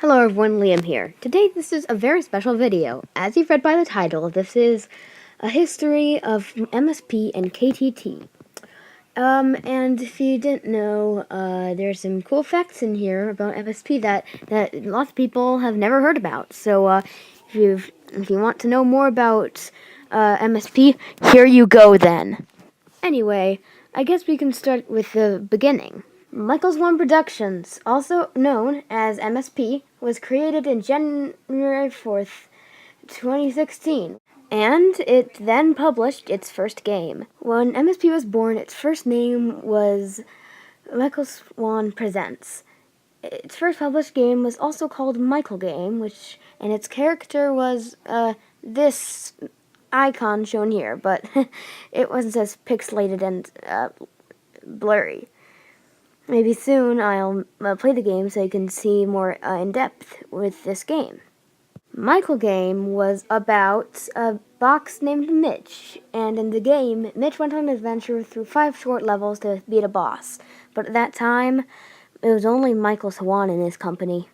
Hello everyone, Liam here. Today this is a very special video. As you've read by the title, this is a history of MSP and KTT. And if you didn't know, there's some cool facts in here about MSP that lots of people have never heard about. So, if you want to know more about MSP, here you go then. Anyway, I guess we can start with the beginning. Michael's One Productions, also known as MSP, was created in January 4th, 2016, and it then published its first game. When MSP was born, its first name was Michael's One Presents. Its first published game was also called Michael Game, and its character was this icon shown here, but it wasn't as pixelated and blurry. Maybe soon I'll play the game so you can see more in depth with this game. Michael Game was about a box named Mitch, and in the game, Mitch went on an adventure through 5 short levels to beat a boss. But at that time, it was only Michael Swan in his company.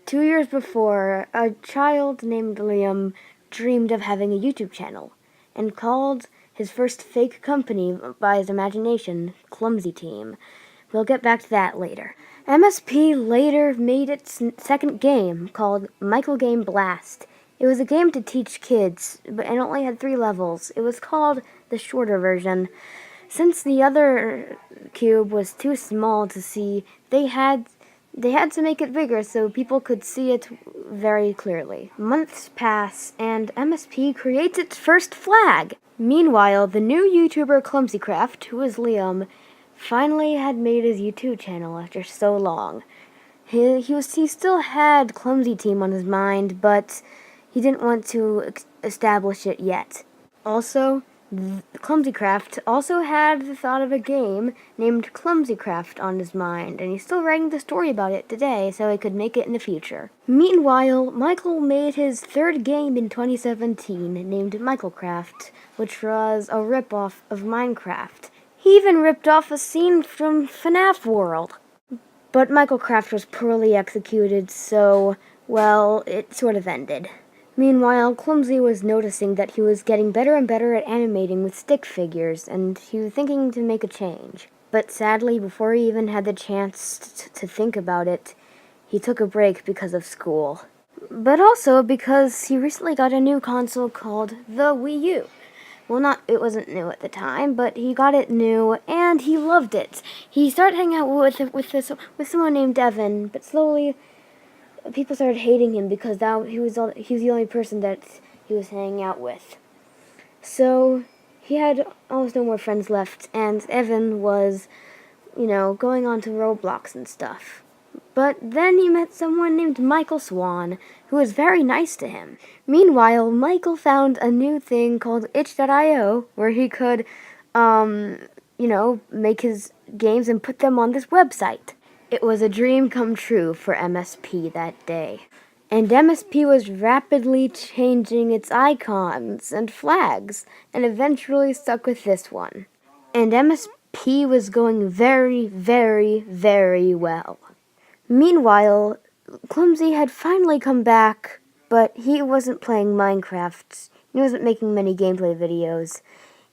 2 years before, a child named Liam dreamed of having a YouTube channel, and called his first fake company by his imagination, Klumsy Team. We'll get back to that later. MSP later made its second game, called Michael Game Blast. It was a game to teach kids, but it only had 3 levels. It was called the shorter version. Since the other cube was too small to see, they had to make it bigger so people could see it very clearly. Months pass, and MSP creates its first flag. Meanwhile, the new YouTuber KlumsyKraft, who is Liam, finally had made his YouTube channel after so long. He still had Klumsy Team on his mind, but he didn't want to establish it yet. Also, KlumsyKraft also had the thought of a game named KlumsyKraft on his mind, and he's still writing the story about it today so he could make it in the future. Meanwhile, Michael made his third game in 2017 named MichaelKraft, which was a ripoff of Minecraft. He even ripped off a scene from FNAF World. But MichaelKraft was poorly executed, so, well, it sort of ended. Meanwhile, Klumsy was noticing that he was getting better and better at animating with stick figures, and he was thinking to make a change. But sadly, before he even had the chance to think about it, he took a break because of school. But also because he recently got a new console called the Wii U. Well, it wasn't new at the time, but he got it new, and he loved it. He started hanging out with someone named Evan, but slowly people started hating him because he was the only person that he was hanging out with. So he had almost no more friends left, and Evan was, going on to Roblox and stuff. But then he met someone named Michael Swan, who was very nice to him. Meanwhile, Michael found a new thing called itch.io, where he could, make his games and put them on this website. It was a dream come true for MSP that day. And MSP was rapidly changing its icons and flags, and eventually stuck with this one. And MSP was going very, very, very well. Meanwhile, Klumsy had finally come back, but he wasn't playing Minecraft. He wasn't making many gameplay videos.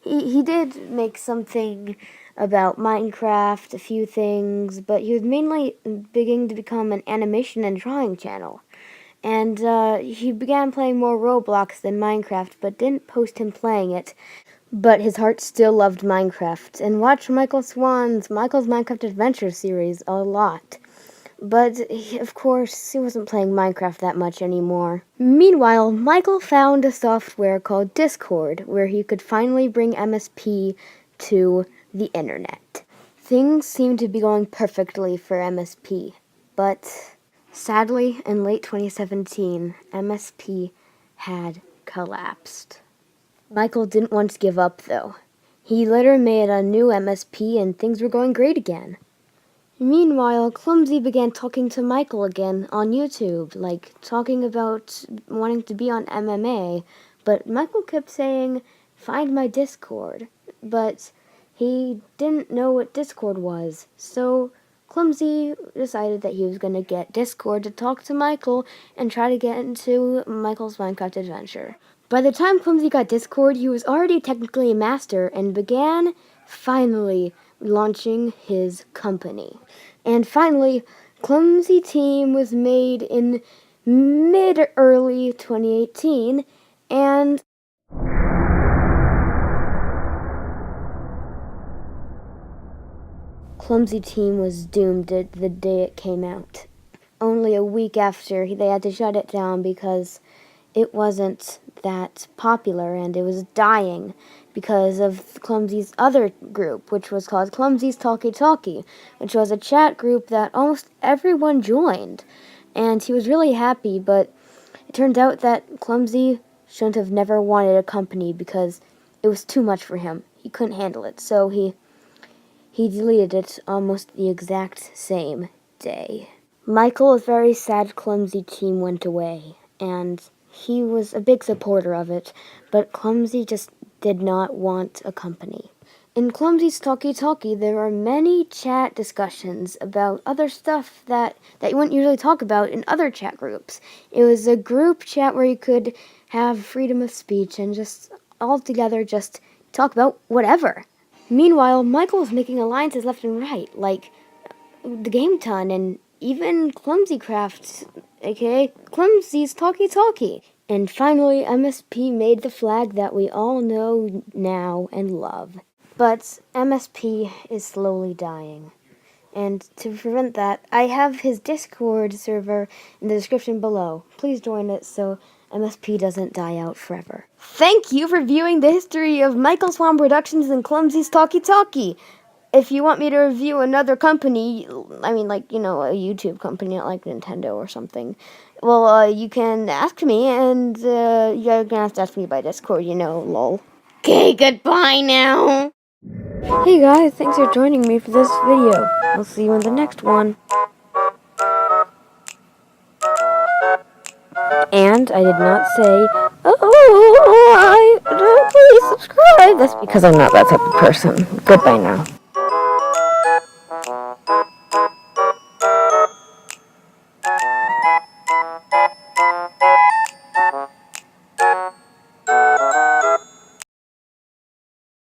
He did make something about Minecraft, a few things, but he was mainly beginning to become an animation and drawing channel. And he began playing more Roblox than Minecraft, but didn't post him playing it. But his heart still loved Minecraft, and watched Michael's Minecraft Adventure series a lot. But, of course, he wasn't playing Minecraft that much anymore. Meanwhile, Michael found a software called Discord, where he could finally bring MSP to the internet. Things seemed to be going perfectly for MSP, but sadly, in late 2017, MSP had collapsed. Michael didn't want to give up, though. He later made a new MSP, and things were going great again. Meanwhile, Klumsy began talking to Michael again on YouTube, talking about wanting to be on MMA, but Michael kept saying, "Find my Discord," but he didn't know what Discord was, so Klumsy decided that he was going to get Discord to talk to Michael and try to get into Michael's Minecraft adventure. By the time Klumsy got Discord, he was already technically a master and began, finally, launching his company. And finally, Klumsy Team was made in mid-early 2018, and Klumsy Team was doomed the day it came out. Only a week after, they had to shut it down because it wasn't that popular and it was dying because of Klumsy's other group, which was called Klumsy's Talky, which was a chat group that almost everyone joined. And he was really happy, but it turned out that Klumsy shouldn't have never wanted a company because it was too much for him. He couldn't handle it, so he deleted it almost the exact same day. Michael was very sad Klumsy Team went away, and he was a big supporter of it, but Klumsy just did not want a company. In Klumsy's Talky, there are many chat discussions about other stuff that you wouldn't usually talk about in other chat groups. It was a group chat where you could have freedom of speech and just all together just talk about whatever. Meanwhile, Michael was making alliances left and right, like the Game Ton and even KlumsyKraft, aka Klumsy's Talky. And finally, MSP made the flag that we all know now and love. But MSP is slowly dying. And to prevent that, I have his Discord server in the description below. Please join it so MSP doesn't die out forever. Thank you for viewing the history of Michael Swan Productions and Klumsy's Talky. If you want me to review another company, I mean, like, a YouTube company, not like Nintendo or something, well, you can ask me, and you're gonna have to ask me by Discord, lol. Okay, goodbye now! Hey guys, thanks for joining me for this video. I'll see you in the next one. And I did not say, please subscribe. That's because I'm not that type of person. Goodbye now.